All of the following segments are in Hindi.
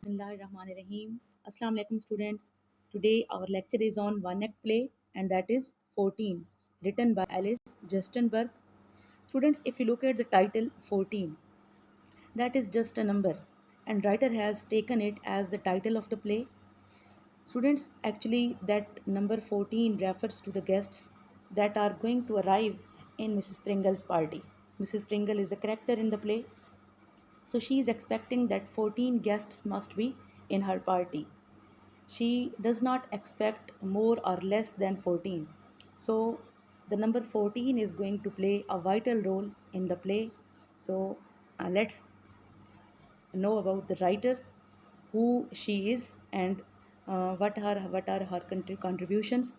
Bismillahirrahmanirrahim. Assalamu alaikum students. Today our lecture is on one act play and that is 14, written by Alice Justenberg. Students, if you look at the title 14, that is just a number and writer has taken it as the title of the play. Students, actually that number 14 refers to the guests that are going to arrive in Mrs. Pringle's party. Mrs. Pringle is the character in the play. So she is expecting that 14 guests must be in her party. She does not expect more or less than 14. So the number 14 is going to play a vital role in the play. So let's know about the writer, who she is, and what are her contributions.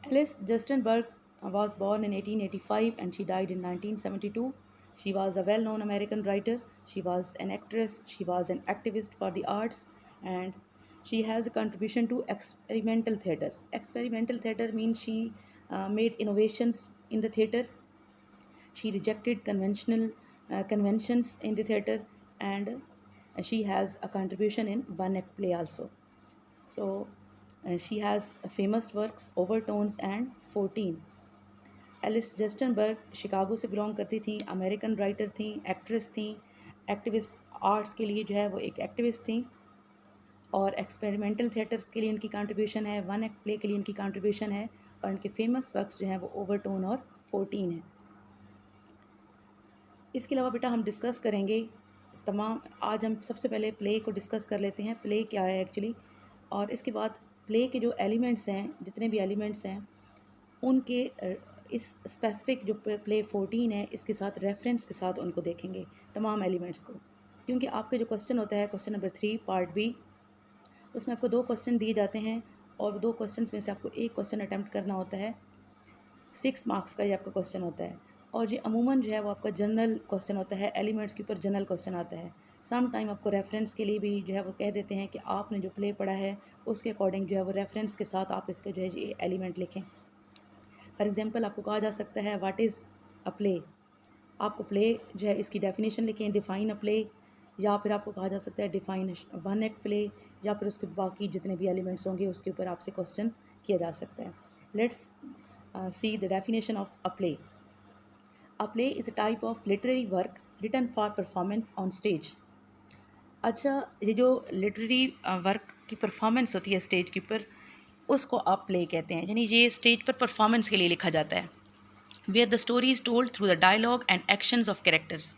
Alice Justenberg was born in 1885 and she died in 1972. She was a well known American writer. She was an actress. She was an activist for the arts and she has a contribution to experimental theater. Experimental theater means she made innovations in the theater. She rejected conventional conventions in the theater and she has a contribution in one act play also. So she has famous works Overtones and 14. Alice Gerstenberg Chicago से बिलोंग करती थी, अमेरिकन राइटर थी, एक्ट्रेस थी, एक्टिविस्ट आर्ट्स के लिए जो है वो एक एक्टिविस्ट थी और एक्सपेरिमेंटल थिएटर के लिए इनकी कंट्रीब्यूशन है, वन एक्ट प्ले के लिए इनकी कंट्रीब्यूशन है और इनके फेमस वर्क्स जो हैं वो ओवरटोन और 14 है। इसके अलावा बेटा हम डिस्कस करेंगे आज हम सबसे पहले प्ले को डिस्कस कर लेते हैं, प्ले क्या है एक्चुअली, और इसके बाद प्ले के जो एलिमेंट्स हैं, जितने भी एलिमेंट्स हैं उनके इस स्पेसिफिक जो प्ले 14 है इसके साथ रेफरेंस के साथ उनको देखेंगे तमाम एलिमेंट्स को, क्योंकि आपके जो क्वेश्चन होता है क्वेश्चन नंबर 3 पार्ट बी, उसमें आपको 2 क्वेश्चन दिए जाते हैं और 2 क्वेश्चन में से आपको एक क्वेश्चन अटैम्प्ट करना होता है। 6 मार्क्स का ये आपका क्वेश्चन होता है और ये अमूमन जो है वो आपका जनरल क्वेश्चन होता है, एलिमेंट्स के ऊपर जनरल क्वेश्चन आता है। सम टाइम आपको रेफरेंस के लिए भी जो है वो कह देते हैं कि आपने जो प्ले पढ़ा है उसके अकॉर्डिंग जो है वो रेफरेंस के साथ आप इसके जो है ये एलिमेंट लिखें। फॉर एग्जांपल आपको कहा जा सकता है व्हाट इज़ अ प्ले, आपको प्ले जो है इसकी डेफिनेशन लिखें, डिफ़ाइन अ प्ले, या फिर आपको कहा जा सकता है डिफ़ाइन वन एक्ट प्ले, या फिर उसके बाकी जितने भी एलिमेंट्स होंगे उसके ऊपर आपसे क्वेश्चन किया जा सकता है। Let's see the definition of a play. A play is a type of literary work written for performance on stage. अच्छा, ये जो लिटरेरी वर्क की परफॉर्मेंस होती है स्टेज के ऊपर उसको आप प्ले कहते हैं, यानी ये स्टेज पर परफॉर्मेंस के लिए लिखा जाता है। Where the story is told through the dialogue and actions of characters.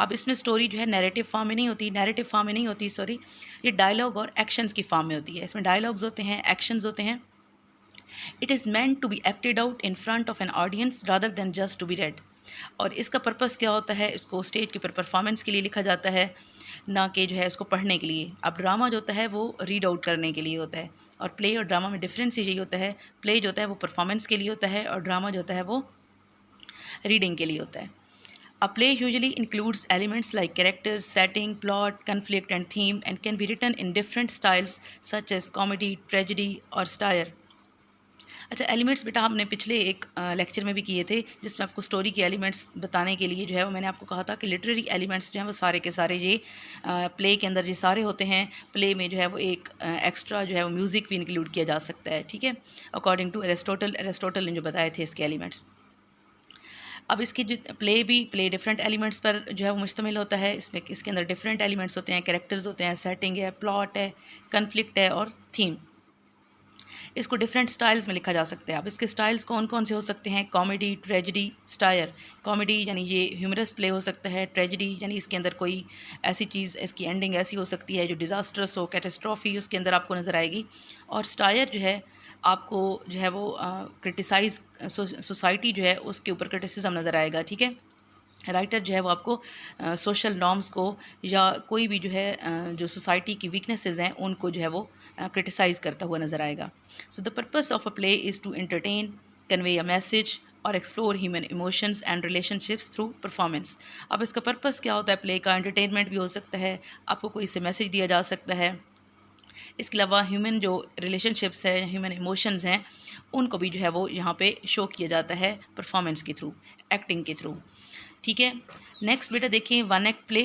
अब इसमें स्टोरी जो है नैरेटिव फॉर्म में नहीं होती सॉरी, ये डायलॉग और एक्शंस की फॉर्म में होती है। इसमें डायलॉग्स होते हैं, एक्शंस होते हैं। It is meant to be acted out in front of an audience rather than just to be read. और इसका पर्पस क्या होता है, इसको स्टेज के ऊपर परफॉर्मेंस के लिए लिखा जाता है, ना कि जो है इसको पढ़ने के लिए। अब ड्रामा जो होता है वो रीड आउट करने के लिए होता है और प्ले और ड्रामा में डिफरेंस यही होता है, प्ले जो होता है वो परफॉर्मेंस के लिए होता है और ड्रामा जो होता है वो रीडिंग के लिए होता है। A play usually includes elements like characters, setting, plot, conflict and theme and can be written in different styles such as comedy, tragedy और satire। अच्छा, एलिमेंट्स बेटा हमने पिछले एक लेक्चर में भी किए थे जिसमें आपको स्टोरी के एलिमेंट्स बताने के लिए जो है वो मैंने आपको कहा था कि लिटरेरी एलिमेंट्स जो हैं वो सारे के सारे ये प्ले के अंदर ये सारे होते हैं। प्ले में जो है वो एक एक्स्ट्रा जो है वो म्यूज़िक भी इंक्लूड किया जा सकता है, ठीक है, अकॉर्डिंग टू एरिस्टोटल ने जो बताए थे इसके एलिमेंट्स। अब इसकी जो प्ले डिफरेंट एलिमेंट्स पर जो है वो मुश्तमिल होता है। इसमें इसके अंदर डिफरेंट एलिमेंट्स होते हैं, कैरेक्टर्स होते हैं, सेटिंग है, प्लॉट है, कन्फ्लिक्ट है और थीम। इसको डिफरेंट स्टाइल्स में लिखा जा सकता है। अब इसके स्टाइल्स कौन कौन से हो सकते हैं, कॉमेडी, ट्रेजिडी, स्टायर। कॉमेडी यानी ये ह्यूमरस प्ले हो सकता है, ट्रेजिडी यानी इसके अंदर कोई ऐसी चीज़, इसकी एंडिंग ऐसी हो सकती है जो डिज़ास्टरस हो, कैटेस्ट्रॉफी उसके अंदर आपको नज़र आएगी। और स्टायर जो है आपको जो है वो क्रिटिसाइज़ सोसाइटी जो है उसके ऊपर क्रिटिसिज्म नज़र आएगा, ठीक है। राइटर जो है वो आपको सोशल नॉर्म्स को या कोई भी जो है जो सोसाइटी की वीकनेसेस हैं उनको जो है वो क्रिटिसाइज़ करता हुआ नज़र आएगा। So the purpose of a play is to entertain, convey a message और explore human emotions and relationships through performance. अब इसका पर्पस क्या होता है प्ले का, एंटरटेनमेंट भी हो सकता है, आपको कोई से मैसेज दिया जा सकता है। इसके अलावा ह्यूमन जो रिलेशनशिप्स है, ह्यूमन इमोशंस हैं, उनको भी जो है वो यहाँ पे शो किया जाता है परफॉर्मेंस के थ्रू, एक्टिंग के थ्रू, ठीक है। नेक्स्ट बेटा देखिए one act play.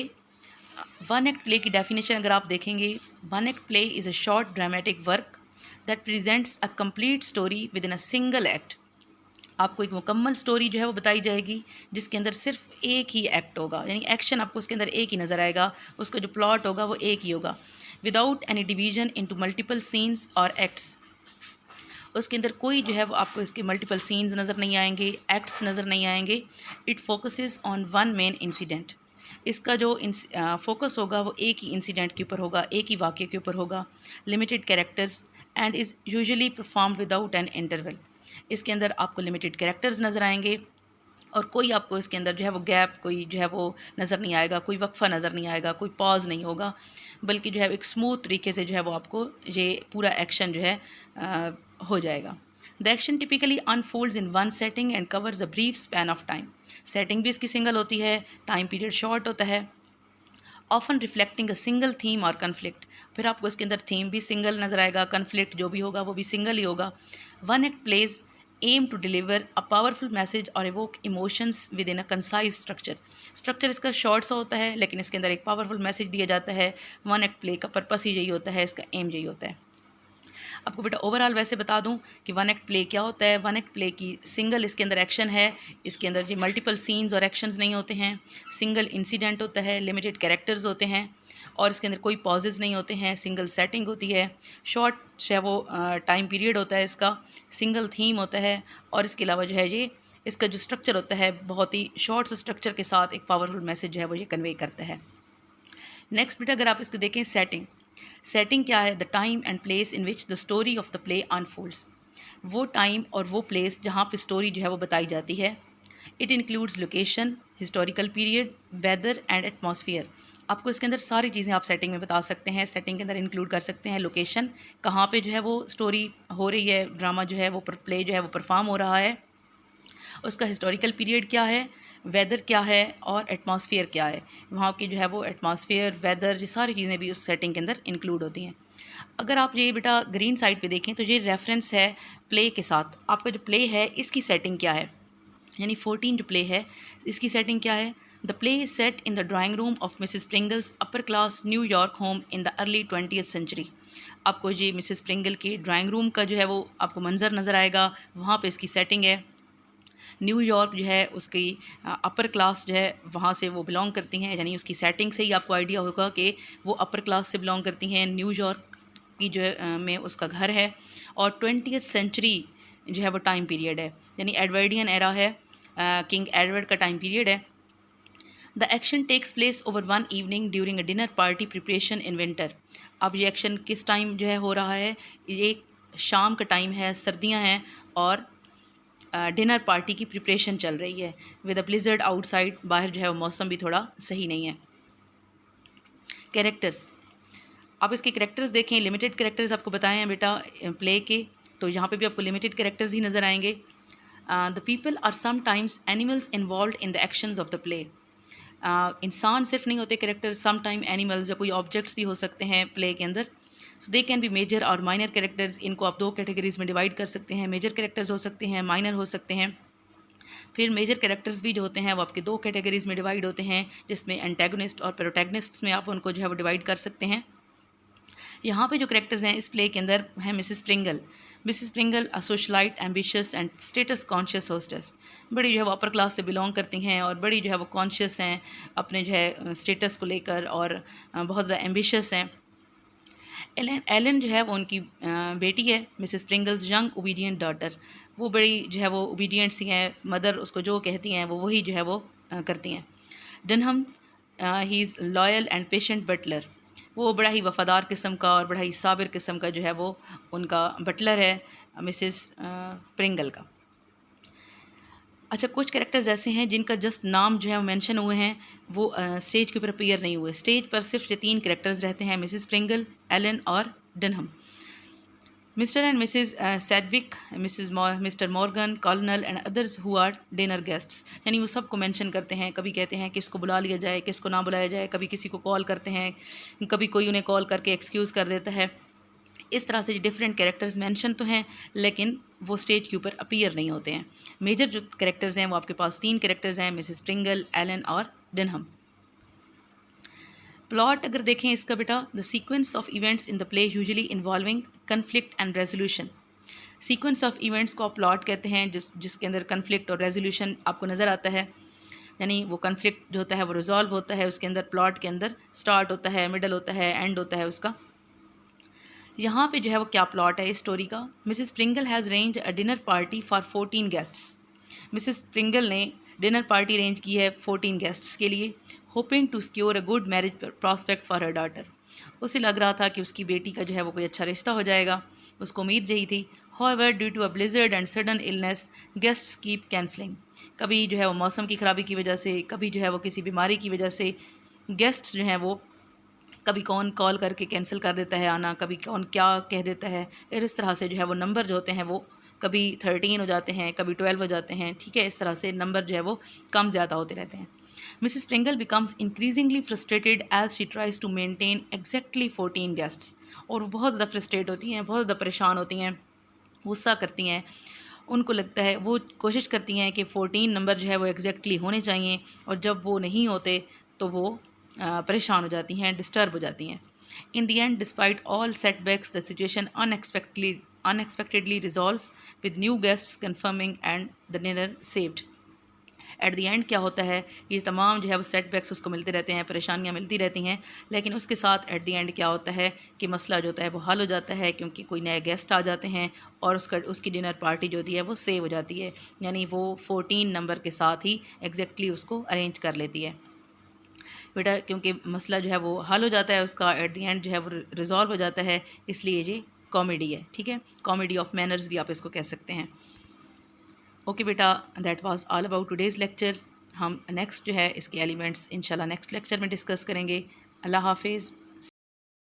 One act play की डेफिनेशन अगर आप देखेंगे, one act play is a short dramatic work that presents a complete story with in a single act. आपको एक मुकम्मल स्टोरी जो है वो बताई जाएगी जिसके अंदर सिर्फ एक ही एक्ट होगा, यानी एक्शन आपको उसके अंदर एक ही नज़र आएगा, उसका जो प्लॉट होगा वो एक ही होगा, without any division into multiple scenes और एक्ट्स। उसके अंदर कोई जो है वो आपको इसके मल्टीपल सीन्स नज़र नहीं आएंगे, एक्ट्स नज़र नहीं आएंगे। It focuses on one main incident. इसका जो फोकस होगा वो एक ही इंसिडेंट के ऊपर होगा, एक ही वाक़े के ऊपर होगा। Limited characters and is usually perform without an interval. इसके अंदर आपको लिमिटेड कैरेक्टर्स नज़र आएंगे और कोई आपको इसके अंदर जो है वो गैप कोई जो है वो नज़र नहीं आएगा, कोई वक्फ़ा नज़र नहीं आएगा, कोई पॉज नहीं होगा, बल्कि जो है एक स्मूथ तरीके से जो है वो आपको ये पूरा एक्शन जो है हो जाएगा। The action typically unfolds in one setting and covers a brief span of time. Setting भी इसकी सिंगल होती है, टाइम पीरियड शॉर्ट होता है, often reflecting a single theme और कन्फ्लिक्ट। फिर आपको इसके अंदर थीम भी सिंगल नज़र आएगा, कन्फ्लिक्ट जो भी होगा वो भी सिंगल ही होगा। One act plays aim to deliver a powerful message और evoke emotions within a concise structure. Structure इसका शॉर्ट सा होता है लेकिन इसके अंदर एक पावरफुल मैसेज दिया जाता है। वन एक्ट प्ले का पर्पस ही यही होता है, इसका एम यही होता है। आपको बेटा ओवरऑल वैसे बता दूं कि वन एक्ट प्ले क्या होता है। वन एक्ट प्ले की सिंगल इसके अंदर एक्शन है, इसके अंदर जो मल्टीपल सीन्स और एक्शंस नहीं होते हैं, सिंगल इंसिडेंट होता है, लिमिटेड कैरेक्टर्स होते हैं और इसके अंदर कोई पॉजेज़ नहीं होते हैं, सिंगल सेटिंग होती है, शॉर्ट जो है वो टाइम पीरियड होता है इसका, सिंगल थीम होता है और इसके अलावा जो है ये इसका जो स्ट्रक्चर होता है बहुत ही शॉर्ट स्ट्रक्चर के साथ एक पावरफुल मैसेज जो है वो ये कन्वे करता है। नेक्स्ट बेटा अगर आप इसको देखें, सेटिंग। सेटिंग क्या है? The time and place in which the story of the play unfolds. वो टाइम और वो प्लेस जहाँ पे स्टोरी जो है वो बताई जाती है। It includes location, historical period, weather and atmosphere. आपको इसके अंदर सारी चीज़ें आप सेटिंग में बता सकते हैं। सेटिंग के अंदर इंक्लूड कर सकते हैं लोकेशन, कहाँ पे जो है वो स्टोरी हो रही है, ड्रामा जो है वो प्ले जो है वो परफॉर्म हो रहा है, उसका हिस्टोरिकल पीरियड क्या है, वेदर क्या है और एटमॉस्फेयर क्या है, वहाँ की जो है वो एटमॉस्फेयर, वेदर, ये सारी चीज़ें भी उस सेटिंग के अंदर इंक्लूड होती हैं। अगर आप ये बेटा ग्रीन साइड पे देखें तो ये रेफरेंस है प्ले के साथ। आपका जो प्ले है इसकी सेटिंग क्या है, यानी 14 जो प्ले है इसकी सेटिंग क्या है। The play is set in the drawing room of Mrs Pringle's upper class New York home in the early 20th century. आपको ये मिसिस प्रिंगल के ड्राइंग रूम का जो है वो आपको मंजर नज़र आएगा, वहाँ पे इसकी सेटिंग है। न्यूयॉर्क जो है उसकी अपर क्लास जो है वहाँ से वो बिलोंग करती हैं, यानी उसकी सेटिंग से ही आपको आइडिया होगा कि वो अपर क्लास से बिलोंग करती हैं। न्यूयॉर्क की जो है में उसका घर है और 20th सेंचुरी जो है वो टाइम पीरियड है, यानी एडवर्डियन एरा है, किंग एडवर्ड का टाइम पीरियड है। The action takes place over one evening during a dinner party preparation in winter. अब ये एक्शन किस टाइम जो है हो रहा है, ये शाम का टाइम है, सर्दियाँ हैं और डिनर पार्टी की प्रिपरेशन चल रही है। विद अ ब्लिजर्ड आउटसाइड, बाहर जो है वो मौसम भी थोड़ा सही नहीं है। कैरेक्टर्स, आप इसके कैरेक्टर्स देखें, लिमिटेड कैरेक्टर्स आपको बताए हैं बेटा प्ले के, तो यहाँ पे भी आपको लिमिटेड कैरेक्टर्स ही नज़र आएंगे। The people are sometimes animals involve in the actions of the play. इंसान सिर्फ नहीं होते कैरेक्टर्स, सम टाइम एनिमल्स या कोई ऑब्जेक्ट्स भी हो सकते हैं प्ले के अंदर। सो दे कैन बी मेजर और माइनर कैरेक्टर्स। इनको आप दो कैटेगरीज में डिवाइड कर सकते हैं, मेजर कैरेक्टर्स हो सकते हैं, माइनर हो सकते हैं। फिर मेजर कैरेक्टर्स भी जो होते हैं वो आपके दो कैटेगरीज में डिवाइड होते हैं, जिसमें एंटेगोनिस्ट और प्रोटैगनिस्ट में आप उनको जो है वो डिवाइड कर सकते हैं। यहाँ पे जो कैरेक्टर्स हैं इस प्ले के अंदर हैं Mrs Pringle. Mrs Pringle a socialite, ambitious and status conscious hostess. बड़ी जो है वो अपर क्लास से बिलोंग करती हैं और बड़ी जो है वो कॉन्शियस हैं अपने जो है स्टेटस को लेकर और बहुत ज़्यादा एम्बिशियस हैं। एलन जो है वो उनकी बेटी है, Mrs Pringles young obedient daughter. वो बड़ी जो है वो ओबीडियंट सी हैं, मदर उसको जो कहती हैं वो वही जो है वो करती हैं। Dunham, he is loyal and patient butler. वो बड़ा ही वफ़ादार किस्म का और बड़ा ही साबिर किस्म का जो है वो उनका बटलर है मिसिस प्रिंगल का। अच्छा, कुछ कैरेक्टर्स ऐसे हैं जिनका जस्ट नाम जो है वो मेंशन हुए हैं, वो स्टेज के ऊपर अपीयर नहीं हुए। स्टेज पर सिर्फ ये तीन कैरेक्टर्स रहते हैं, मिसिस प्रिंगल, एलन और Dunham. Mr and Mrs Sedgwick, Mr Morgan, Cornell and others who are dinner guests, यानी वो सबको मेंशन करते हैं। कभी कहते हैं किसको बुला लिया जाए, किसको ना बुलाया जाए, कभी किसी को कॉल करते हैं, कभी कोई उन्हें कॉल करके एक्सक्यूज़ कर देता है। इस तरह से डिफरेंट कैरेक्टर्स मेंशन तो हैं लेकिन वो स्टेज के ऊपर अपीयर नहीं होते हैं। मेजर जो कैरेक्टर्स हैं वो आपके पास तीन कैरेक्टर्स हैं, मिसिस प्रिंगल, एलन और डनहम। प्लॉट अगर देखें इसका बेटा, the sequence of events in the play usually involving conflict and resolution. Sequence of events को आप प्लॉट कहते हैं जिसके अंदर कन्फ्लिक्ट और रेजोल्यूशन आपको नज़र आता है, यानी वो कन्फ्लिक्ट जो होता है वो रिजॉल्व होता है उसके अंदर, प्लॉट के अंदर स्टार्ट होता है, मिडल होता है, एंड होता है उसका। यहाँ पे जो है वो क्या प्लॉट है इस स्टोरी का। Mrs Pringle has arrange a dinner party for 14 guests. Mrs Pringle ने डिनर पार्टी अरेंज की है 14 गेस्ट्स के लिए, hoping to secure a good marriage prospect for her daughter. उसे लग रहा था कि उसकी बेटी का जो है वो कोई अच्छा रिश्ता हो जाएगा, उसको उम्मीद यही थी। However, due to a blizzard and sudden illness, guests keep cancelling। कभी जो है वो मौसम की ख़राबी की वजह से, कभी जो है वो किसी बीमारी की वजह से गेस्ट्स जो हैं वो कभी कौन कॉल करके कैंसिल कर देता है आना, कभी कौन क्या कह देता है। और इस तरह से जो है वो नंबर जो होते हैं वो कभी 13 हो जाते हैं, कभी 12 हो जाते हैं, ठीक है। इस तरह से नंबर जो है वो कम ज़्यादा होते रहते हैं। Mrs Pringle becomes increasingly frustrated as she tries to maintain exactly 14 guests. और वो बहुत ज़्यादा फ्रस्ट्रेट होती हैं, बहुत ज़्यादा परेशान होती हैं, गुस्सा करती हैं। उनको लगता है, वो कोशिश करती हैं कि 14 नंबर जो है वो एग्जैक्टली होने चाहिए, और जब वो नहीं होते तो वो परेशान हो जाती हैं, डिस्टर्ब हो जाती हैं। In the end, despite all setbacks, the situation unexpectedly resolves with new guests confirming and the dinner saved. At the end क्या होता है, ये तमाम जो है वो सेटबैक्स उसको मिलते रहते हैं, परेशानियाँ मिलती रहती हैं, लेकिन उसके साथ एट द एंड क्या होता है कि मसला जो होता है वो हल हो जाता है, क्योंकि कोई नए गेस्ट आ जाते हैं और उसकी डिनर पार्टी जो होती है वो सेव हो जाती है, यानी वो 14 नंबर के साथ ही एग्जैक्टली उसको अरेंज कर लेती है बेटा, क्योंकि मसला जो है वो हल हो जाता है उसका, एट द एंड जो है वो रिजॉल्व हो जाता है। इसलिए ये कॉमेडी है, ठीक है, कॉमेडी ऑफ मैनर्स भी आप इसको कह सकते हैं। ओके बेटा, that was all about today's lecture. हम नेक्स्ट जो है इसके एलिमेंट्स इंशाल्लाह नेक्स्ट लेक्चर में डिस्कस करेंगे। अल्लाह हाफिज़।